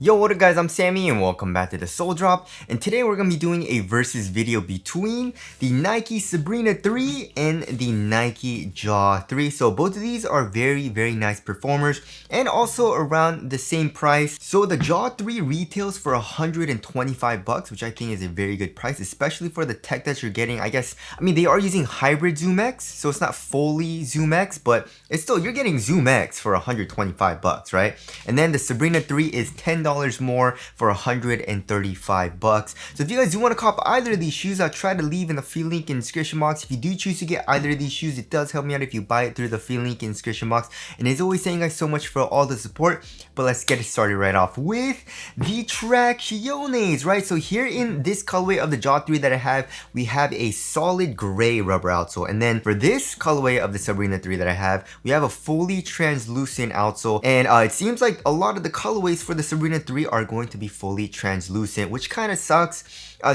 Yo, what up guys, I'm Sammy and welcome back to the Soul Drop, and today we're going to be doing a versus video between the Nike Sabrina 3 and the Nike Jaw 3. So both of these are very nice performers and also around the same price. So the Jaw 3 retails for $125, which I think is a very good price, especially for the tech that you're getting. I mean they are using hybrid Zoom X, so it's not fully Zoom X, but it's still, you're getting Zoom X for $125, right? And then the Sabrina 3 is $10 more for $135. So if you guys do want to cop either of these shoes, I'll try to leave in the free link in the description box. If you do choose to get either of these shoes, it does help me out if you buy it through the free link in the description box. And as always, thank you guys so much for all the support. But let's get it started right off with the Tracciones, right? So here in this colorway of the Jaw 3 that I have, we have a solid gray rubber outsole. And then for this colorway of the Sabrina 3 that I have, we have a fully translucent outsole. And it seems like a lot of the colorways for the Sabrina 3 are going to be fully translucent, which kind of sucks.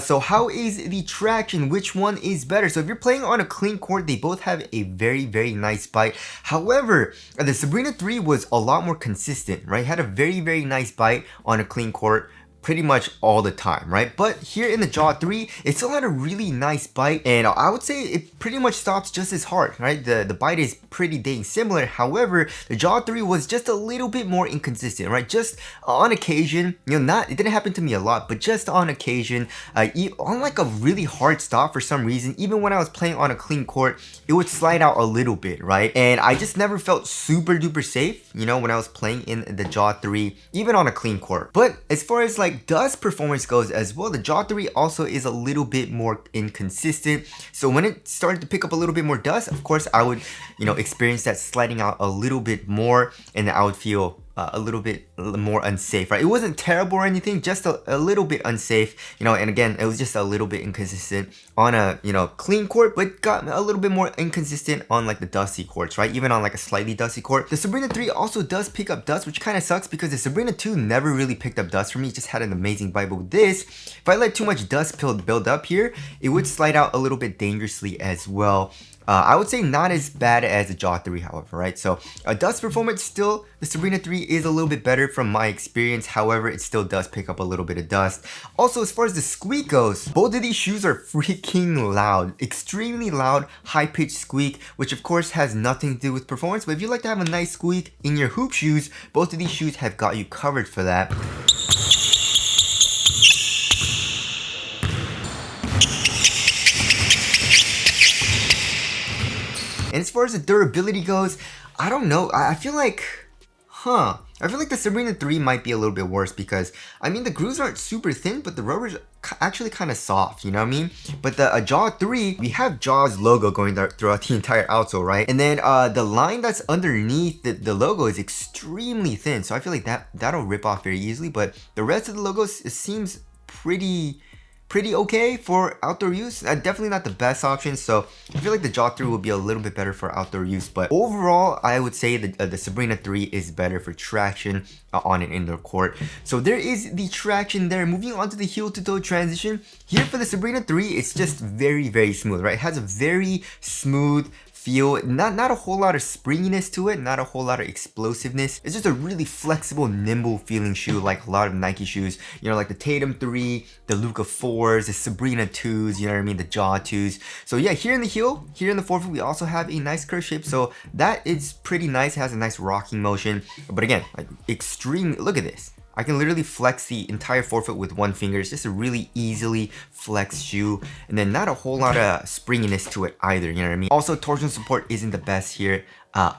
So how is the traction? Which one is better? So if you're playing on a clean court, they both have a very nice bite. However, the Sabrina 3 was a lot more consistent, right? Had a very nice bite on a clean court pretty much all the time, right? But here in the Jaw 3, it still had a really nice bite, and I would say it pretty much stops just as hard, right? The bite is pretty dang similar. However, the Jaw 3 was just a little bit more inconsistent, right? Just on occasion, you know, it didn't happen to me a lot, but just on occasion, on like a really hard stop for some reason, even when I was playing on a clean court, it would slide out a little bit, right? And I just never felt super duper safe, you know, when I was playing in the Jaw 3, even on a clean court. But as far as like dust performance goes as well, the Jaw 3 also is a little bit more inconsistent. So when it started to pick up a little bit more dust, of course I would, you know, experience that sliding out a little bit more, and I would feel a little bit more unsafe, right? It wasn't terrible or anything, just a little bit unsafe, you know. And again, it was just a little bit inconsistent on a, you know, clean court, but got a little bit more inconsistent on like the dusty courts, right? Even on like a slightly dusty court. The Sabrina 3 also does pick up dust, which kind of sucks because the Sabrina 2 never really picked up dust for me. It just had an amazing bite. But with this, if I let too much dust build up here, it would slide out a little bit dangerously as well. I would say not as bad as the Jaw 3, however, right? So dust performance, still the Sabrina 3 is a little bit better from my experience. However, it still does pick up a little bit of dust. Also, as far as the squeak goes, both of these shoes are freaking loud, extremely loud, high-pitched squeak, which of course has nothing to do with performance. But if you like to have a nice squeak in your hoop shoes, both of these shoes have got you covered for that. And as far as the durability goes, I don't know. I feel like, I feel like the Sabrina 3 might be a little bit worse because, I mean, the grooves aren't super thin, but the rubber's actually kind of soft, you know what I mean? But the Jaw 3, we have Jaw's logo going throughout the entire outsole, right? And then the line that's underneath the logo is extremely thin, so I feel like that'll rip off very easily. But the rest of the logos, it seems pretty okay for outdoor use. Definitely not the best option, so I feel like the Jaw 3 will be a little bit better for outdoor use. But overall, I would say that the Sabrina 3 is better for traction on an indoor court. So there is the traction there. Moving on to the heel to toe transition. Here for the Sabrina 3, it's just very smooth, right? It has a very smooth feel, not a whole lot of springiness to it, not a whole lot of explosiveness. It's just a really flexible, nimble feeling shoe, like a lot of Nike shoes, you know, like the Tatum 3, the Luka 4s, the Sabrina 2s, you know what I mean, the Jaw 2s. So yeah, here in the heel, here in the forefoot, we also have a nice curve shape, so that is pretty nice. It has a nice rocking motion, but again, like extreme, look at this. I can literally flex the entire forefoot with one finger. It's just a really easily flexed shoe. And then not a whole lot of springiness to it either, you know what I mean? Also, torsion support isn't the best here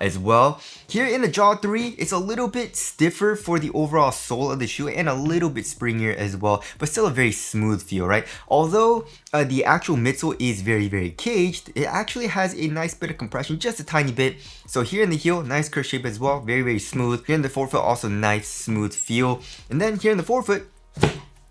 as well. Here in the Jaw 3, it's a little bit stiffer for the overall sole of the shoe and a little bit springier as well, but still a very smooth feel, right? Although the actual midsole is very caged, it actually has a nice bit of compression, just a tiny bit. So here in the heel, nice curve shape as well, very smooth. Here in the forefoot, also nice smooth feel. And then here in the forefoot,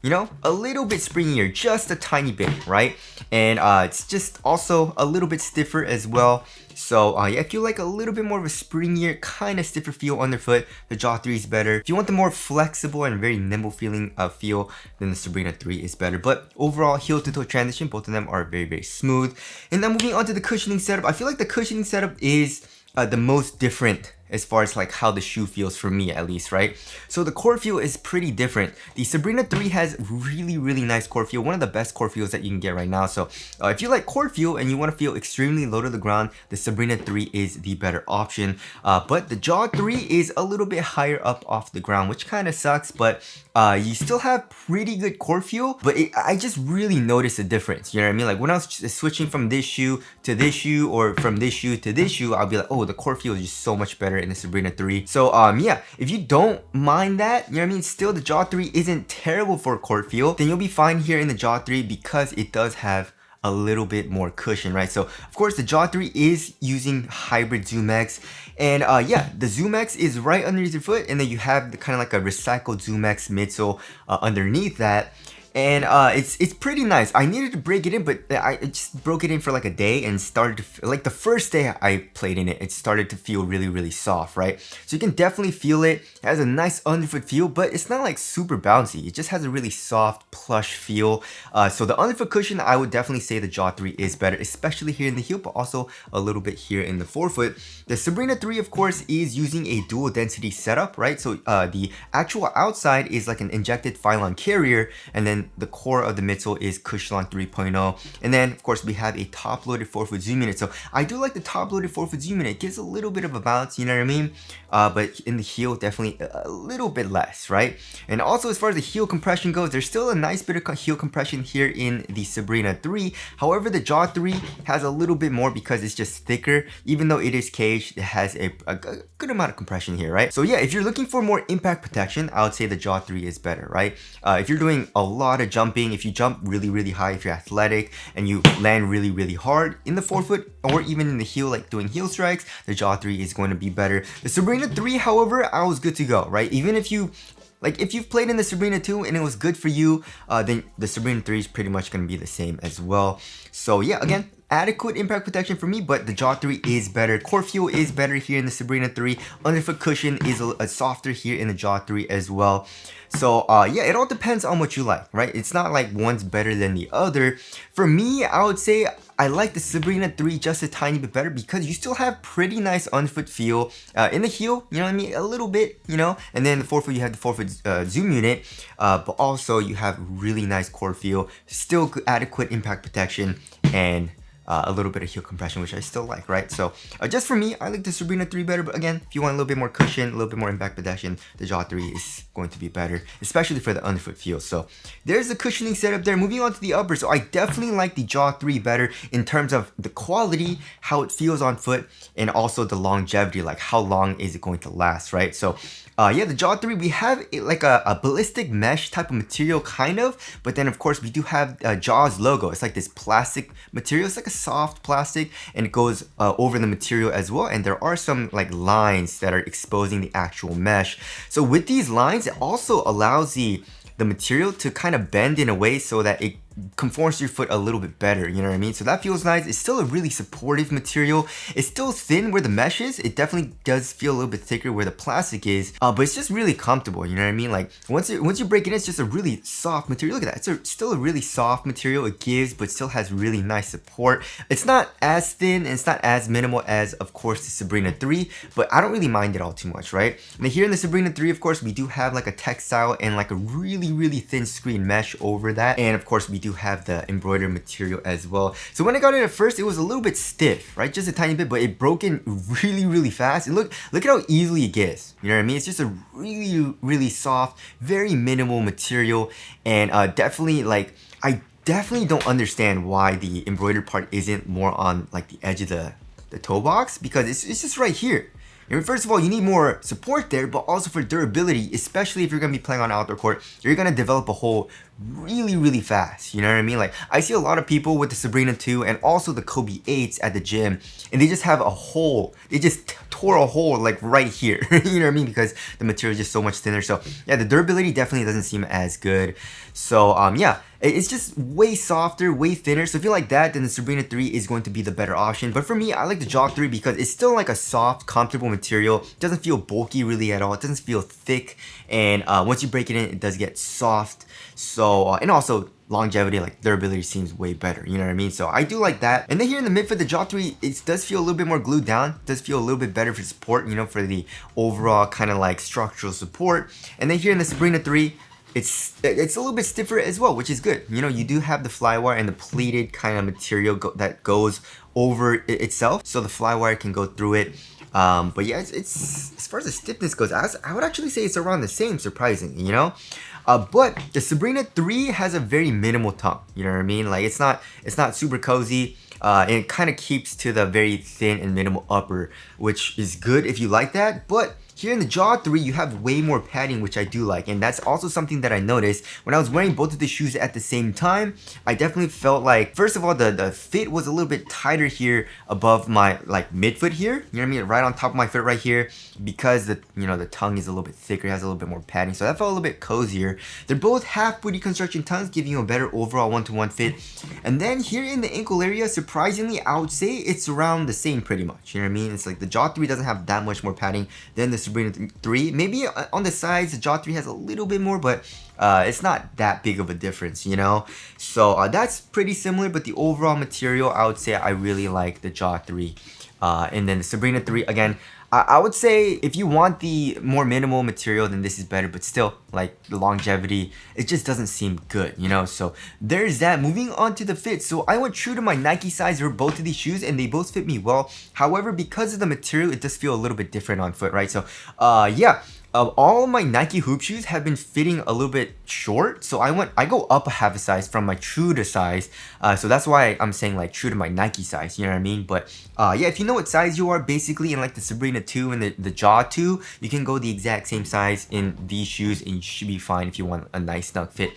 you know, a little bit springier, just a tiny bit, right? And it's just also a little bit stiffer as well. So yeah, if you like a little bit more of a springier, kind of stiffer feel underfoot, the Jaw 3 is better. If you want the more flexible and very nimble feeling feel, then the Sabrina 3 is better. But overall, heel to toe transition, both of them are very smooth. And then moving on to the cushioning setup, I feel like the cushioning setup is the most different as far as like how the shoe feels for me at least, right? So the core feel is pretty different. The Sabrina 3 has really nice core feel, one of the best core feels that you can get right now. So if you like core feel and you want to feel extremely low to the ground, the Sabrina 3 is the better option. But the Jaw 3 is a little bit higher up off the ground, which kind of sucks, but you still have pretty good core feel, but I just really noticed a difference, you know what I mean? Like when I was switching from this shoe to this shoe, or from this shoe to this shoe, I'll be like, oh, the core feel is just so much better in the Sabrina 3. So yeah, if you don't mind that, you know what I mean, still the Jaw 3 isn't terrible for core feel, then you'll be fine here in the Jaw 3 because it does have a little bit more cushion, right? So of course the Jaw 3 is using hybrid Zoom X, and yeah, the Zoom X is right underneath your foot, and then you have the kind of like a recycled Zoom X midsole underneath that. And it's pretty nice. I needed to break it in, but I just broke it in for like a day and started to like the first day I played in it, it started to feel really soft, right? So you can definitely feel it. It has a nice underfoot feel, but it's not like super bouncy. It just has a really soft, plush feel. So the underfoot cushion, I would definitely say the Jaw 3 is better, especially here in the heel, but also a little bit here in the forefoot. The Sabrina 3, of course, is using a dual density setup, right? So the actual outside is like an injected Phylon carrier, and then the core of the midsole is Cushlon 3.0, and then of course we have a top-loaded forefoot zoom unit. So I do like the top-loaded forefoot zoom unit. It gives a little bit of a bounce, you know what I mean? But in the heel, definitely a little bit less, right? And also as far as the heel compression goes, there's still a nice bit of heel compression here in the Sabrina 3. However, the Jaw 3 has a little bit more because it's just thicker. Even though it is caged, it has a good amount of compression here, right? So yeah, if you're looking for more impact protection, I would say the Jaw 3 is better, right? If you're doing a lot of jumping, if you jump really high, if you're athletic and you land really hard in the forefoot or even in the heel, like doing heel strikes, the Jaw 3 is going to be better. The Sabrina 3, however, I was good to go, right? Even if you like, if you've played in the Sabrina 2 and it was good for you, then the Sabrina 3 is pretty much going to be the same as well. So yeah, again, adequate impact protection for me, but the Jaw 3 is better. Core feel is better here in the Sabrina 3. Underfoot cushion is a softer here in the Jaw 3 as well. So yeah, it all depends on what you like, right? It's not like one's better than the other. For me, I would say I like the Sabrina 3 just a tiny bit better because you still have pretty nice underfoot feel. In the heel, you know what I mean? A little bit, you know? And then the forefoot, you have the forefoot zoom unit, but also you have really nice core feel, still adequate impact protection, and a little bit of heel compression, which I still like, right? So just for me, I like the Sabrina 3 better, but again, if you want a little bit more cushion, a little bit more impact protection, the Jaw 3 is going to be better, especially for the underfoot feel. So there's the cushioning setup there. Moving on to the upper, so I definitely like the Jaw 3 better in terms of the quality, how it feels on foot, and also the longevity, like how long is it going to last, right? So yeah, the Jaw 3, we have like a ballistic mesh type of material, kind of, but then of course we do have Jaw's logo. It's like this plastic material. It's like a soft plastic, and it goes over the material as well, and there are some like lines that are exposing the actual mesh. So with these lines, it also allows the material to kind of bend in a way so that it conforms to your foot a little bit better, you know what I mean? So that feels nice. It's still a really supportive material. It's still thin where the mesh is. It definitely does feel a little bit thicker where the plastic is, but it's just really comfortable, you know what I mean? Like once you break it in, it's just a really soft material. Look at that. It's still a really soft material. It gives, but still has really nice support. It's not as thin and it's not as minimal as, of course, the Sabrina 3, but I don't really mind it all too much, right? And here in the Sabrina 3, of course, we do have like a textile and like a really thin screen mesh over that, and of course we do have the embroidered material as well. So when I got it at first, it was a little bit stiff, right? Just a tiny bit, but it broke in really fast. And look at how easily it gets. You know what I mean? It's just a really soft, very minimal material, and definitely like I definitely don't understand why the embroidered part isn't more on like the edge of the toe box, because it's just right here. I mean, first of all, you need more support there, but also for durability, especially if you're going to be playing on outdoor court, you're going to develop a hole really fast, you know what I mean? Like, I see a lot of people with the Sabrina 2 and also the Kobe 8s at the gym, and they just have a hole. They just tore a hole like right here, you know what I mean? Because the material is just so much thinner. So yeah, the durability definitely doesn't seem as good. So yeah, it's just way softer, way thinner. So if you like that, then the Sabrina 3 is going to be the better option. But for me, I like the Jaw 3 because it's still like a soft, comfortable material. It doesn't feel bulky really at all. It doesn't feel thick. And once you break it in, it does get soft. So So, and also longevity, like durability seems way better, you know what I mean? So I do like that. And then here in the midfoot, the Jaw 3, it does feel a little bit more glued down. It does feel a little bit better for support, you know, for the overall kind of like structural support. And then here in the Sabrina 3, it's a little bit stiffer as well, which is good. You know, you do have the flywire and the pleated kind of material that goes over itself, so the flywire can go through it. But yeah, it's as far as the stiffness goes, I would actually say it's around the same, surprisingly, you know. But the Sabrina 3 has a very minimal tongue, you know what I mean? Like it's not super cozy. And it kind of keeps to the very thin and minimal upper, which is good if you like that. But here in the Jaw 3, you have way more padding, which I do like. And that's also something that I noticed when I was wearing both of the shoes at the same time. I definitely felt like, first of all, the fit was a little bit tighter here above my like midfoot here. You know what I mean? Right on top of my foot right here, because the tongue is a little bit thicker, it has a little bit more padding. So that felt a little bit cozier. They're both half booty construction tongues, giving you a better overall one-to-one fit. And then here in the ankle area, surprisingly, I would say it's around the same pretty much. You know what I mean? It's like the Jaw 3 doesn't have that much more padding than the Sabrina 3. Maybe on the sides, the Jaw 3 has a little bit more, but it's not that big of a difference, you know? So that's pretty similar, but the overall material, I would say I really like the Jaw 3. And then the Sabrina 3, again, I would say if you want the more minimal material, then this is better, but still, like the longevity, it just doesn't seem good, you know? So there's that. Moving on to the fit. So I went true to my Nike size for both of these shoes, and they both fit me well. However, because of the material, it does feel a little bit different on foot, right? So yeah. All of my Nike hoop shoes have been fitting a little bit short, so I go up a half a size from my true to size, so that's why I'm saying like true to my Nike size, you know what I mean? But yeah, if you know what size you are, basically in like the Sabrina 2 and the Jaw 2, you can go the exact same size in these shoes and you should be fine if you want a nice snug fit.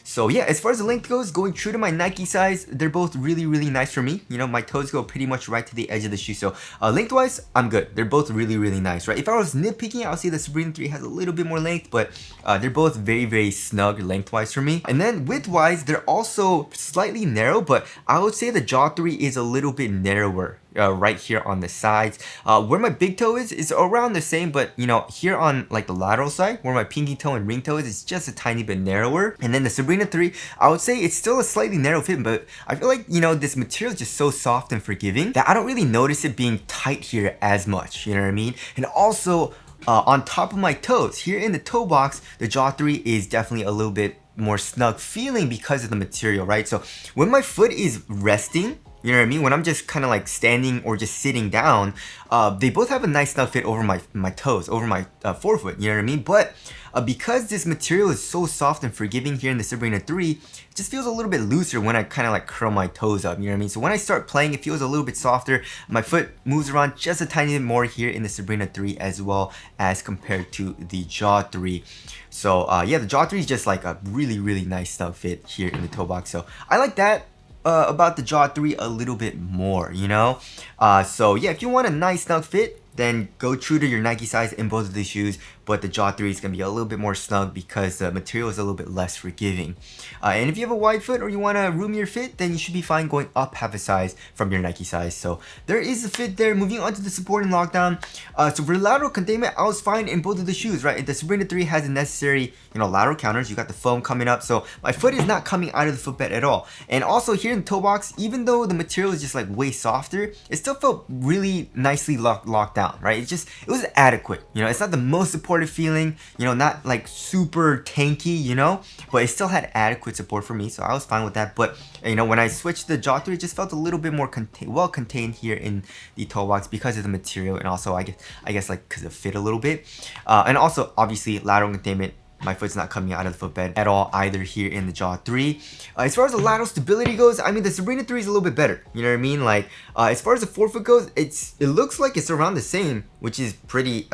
So yeah, as far as the length goes, going true to my Nike size, they're both really, really nice for me. You know, my toes go pretty much right to the edge of the shoe. So lengthwise, I'm good. They're both really, really nice, right? If I was nitpicking, I would say the Sabrina 3 has a little bit more length, but they're both very, very snug lengthwise for me. And then widthwise, they're also slightly narrow, but I would say the Jaw 3 is a little bit narrower. Right here on the sides. Where my big toe is around the same, but you know, here on like the lateral side, where my pinky toe and ring toe is, it's just a tiny bit narrower. And then the Sabrina 3, I would say it's still a slightly narrow fit, but I feel like, you know, this material is just so soft and forgiving that I don't really notice it being tight here as much, you know what I mean? And also, on top of my toes, here in the toe box, the Jaw 3 is definitely a little bit more snug feeling because of the material, right? So when my foot is resting, you know what I mean? When I'm just kind of like standing or just sitting down, they both have a nice snug fit over my toes, over my forefoot, you know what I mean? But because this material is so soft and forgiving here in the Sabrina 3, it just feels a little bit looser when I kind of like curl my toes up, you know what I mean? So when I start playing, it feels a little bit softer. My foot moves around just a tiny bit more here in the Sabrina 3 as well as compared to the Jaw 3. So yeah, the Jaw 3 is just like a really, really nice snug fit here in the toe box. So I like that. About the Jaw 3 a little bit more, you know? So yeah, if you want a nice snug fit, then go true to your Nike size in both of these shoes, but the Jaw 3 is going to be a little bit more snug because the material is a little bit less forgiving. And if you have a wide foot or you want a roomier fit, then you should be fine going up half a size from your Nike size. So there is a fit there. Moving on to the support and lockdown. So for lateral containment, I was fine in both of the shoes, right? The Sabrina 3 has the necessary, you know, lateral counters. You got the foam coming up, so my foot is not coming out of the footbed at all. And also here in the toe box, even though the material is just like way softer, it still felt really nicely locked down, right? It was adequate, you know? It's not the most supportive feeling, you know, not like super tanky, you know, but it still had adequate support for me, so I was fine with that. But you know, when I switched to the Jaw 3, it just felt a little bit more well contained here in the toe box because of the material, and also I guess like because it fit a little bit, and also obviously lateral containment. My foot's not coming out of the footbed at all either here in the Jaw 3. As far as the lateral stability goes, I mean, the Sabrina 3 is a little bit better. You know what I mean? Like, as far as the forefoot goes, it looks like it's around the same, which is pretty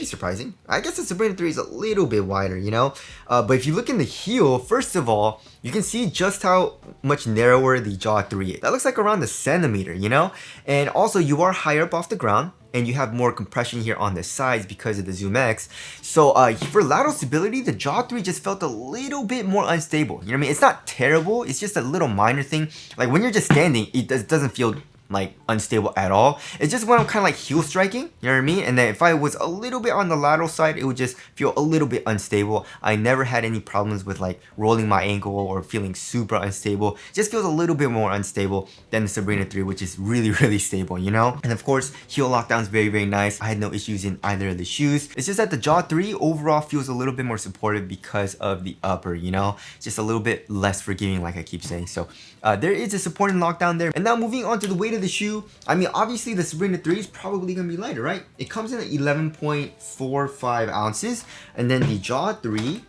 surprising. I guess the Sabrina 3 is a little bit wider, you know? But if you look in the heel, first of all, you can see just how much narrower the Jaw 3 is. That looks like around a centimeter, you know? And also, you are higher up off the ground, and you have more compression here on the sides because of the Zoom X. So for lateral stability, the Jaw 3 just felt a little bit more unstable. You know what I mean? It's not terrible, it's just a little minor thing. Like when you're just standing, it doesn't feel like unstable at all. It's just when I'm kind of like heel striking, you know what I mean? And then if I was a little bit on the lateral side, it would just feel a little bit unstable. I never had any problems with like rolling my ankle or feeling super unstable. It just feels a little bit more unstable than the Sabrina 3, which is really, really stable, you know? And of course, heel lockdown is very, very nice. I had no issues in either of the shoes. It's just that the Jaw 3 overall feels a little bit more supportive because of the upper, you know? Just a little bit less forgiving, like I keep saying. So there is a supporting lockdown there. And now moving on to the weight of the shoe. I mean, obviously the Sabrina 3 is probably gonna be lighter, right? It comes in at 11.45 ounces, and then the Jaw 3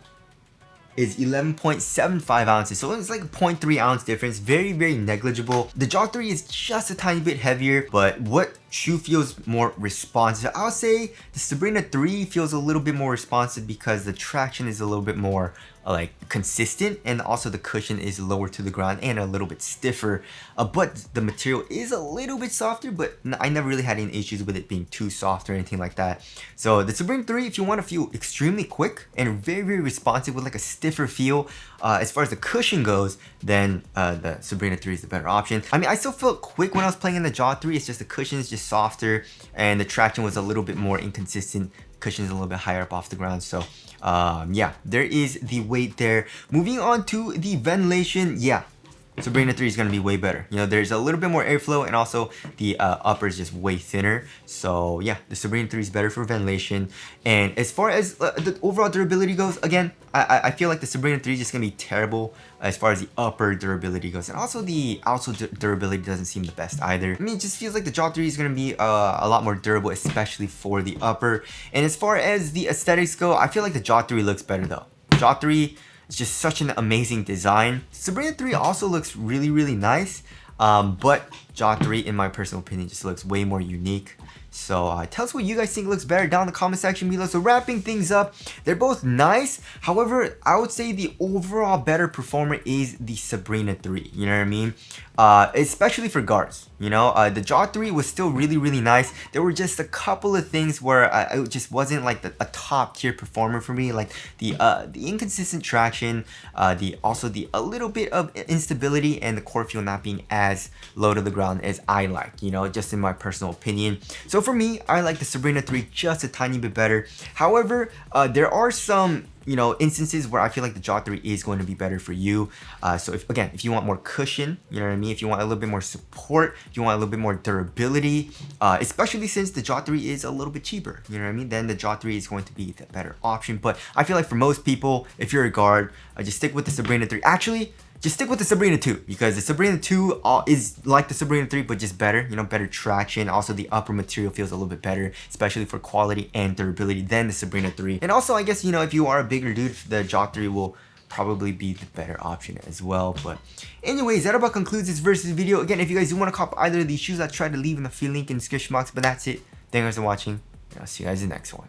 is 11.75 ounces, so it's like a 0.3 ounce difference. Very, very negligible. The Jaw 3 is just a tiny bit heavier, but what shoe feels more responsive? I'll say the Sabrina 3 feels a little bit more responsive because the traction is a little bit more like consistent, and also the cushion is lower to the ground and a little bit stiffer, but the material is a little bit softer, but I never really had any issues with it being too soft or anything like that. So the Sabrina 3, if you want to feel extremely quick and very, very responsive with like a stiffer feel as far as the cushion goes, then the Sabrina 3 is the better option. I mean, I still felt quick when I was playing in the Jaw 3. It's just the cushion is just softer and the traction was a little bit more inconsistent. Cushion is a little bit higher up off the ground. So yeah, there is the weight there. Moving on to the ventilation, yeah, Sabrina 3 is going to be way better. You know, there's a little bit more airflow, and also the upper is just way thinner. So yeah, the Sabrina 3 is better for ventilation. And as far as the overall durability goes, again, I feel like the Sabrina 3 is just going to be terrible as far as the upper durability goes. And also the outsole durability doesn't seem the best either. I mean, it just feels like the Jaw 3 is going to be a lot more durable, especially for the upper. And as far as the aesthetics go, I feel like the Jaw 3 looks better though. Jaw 3, it's just such an amazing design. Sabrina 3 also looks really, really nice, but Jaw 3, in my personal opinion, just looks way more unique. So tell us what you guys think looks better down in the comment section below. So wrapping things up, they're both nice. However, I would say the overall better performer is the Sabrina 3. You know what I mean? Especially for guards. You know, the Jaw 3 was still really, really nice. There were just a couple of things where it just wasn't like a top tier performer for me, like the inconsistent traction, also a little bit of instability, and the core feel not being as low to the ground as I like. You know, just in my personal opinion. So for me, I like the Sabrina 3 just a tiny bit better. However, there are some, you know, instances where I feel like the Jaw 3 is going to be better for you. So if you want more cushion, you know what I mean? If you want a little bit more support, if you want a little bit more durability, especially since the Jaw 3 is a little bit cheaper, you know what I mean? Then the Jaw 3 is going to be the better option. But I feel like for most people, if you're a guard, just stick with the Sabrina 3. Actually, just stick with the Sabrina 2, because the Sabrina 2 is like the Sabrina 3, but just better, you know, better traction. Also, the upper material feels a little bit better, especially for quality and durability than the Sabrina 3. And also, I guess, you know, if you are a bigger dude, the Jaw 3 will probably be the better option as well. But anyways, that about concludes this versus video. Again, if you guys do want to cop either of these shoes, I'll try to leave in the free link in the description box. But that's it. Thank you guys for watching, and I'll see you guys in the next one.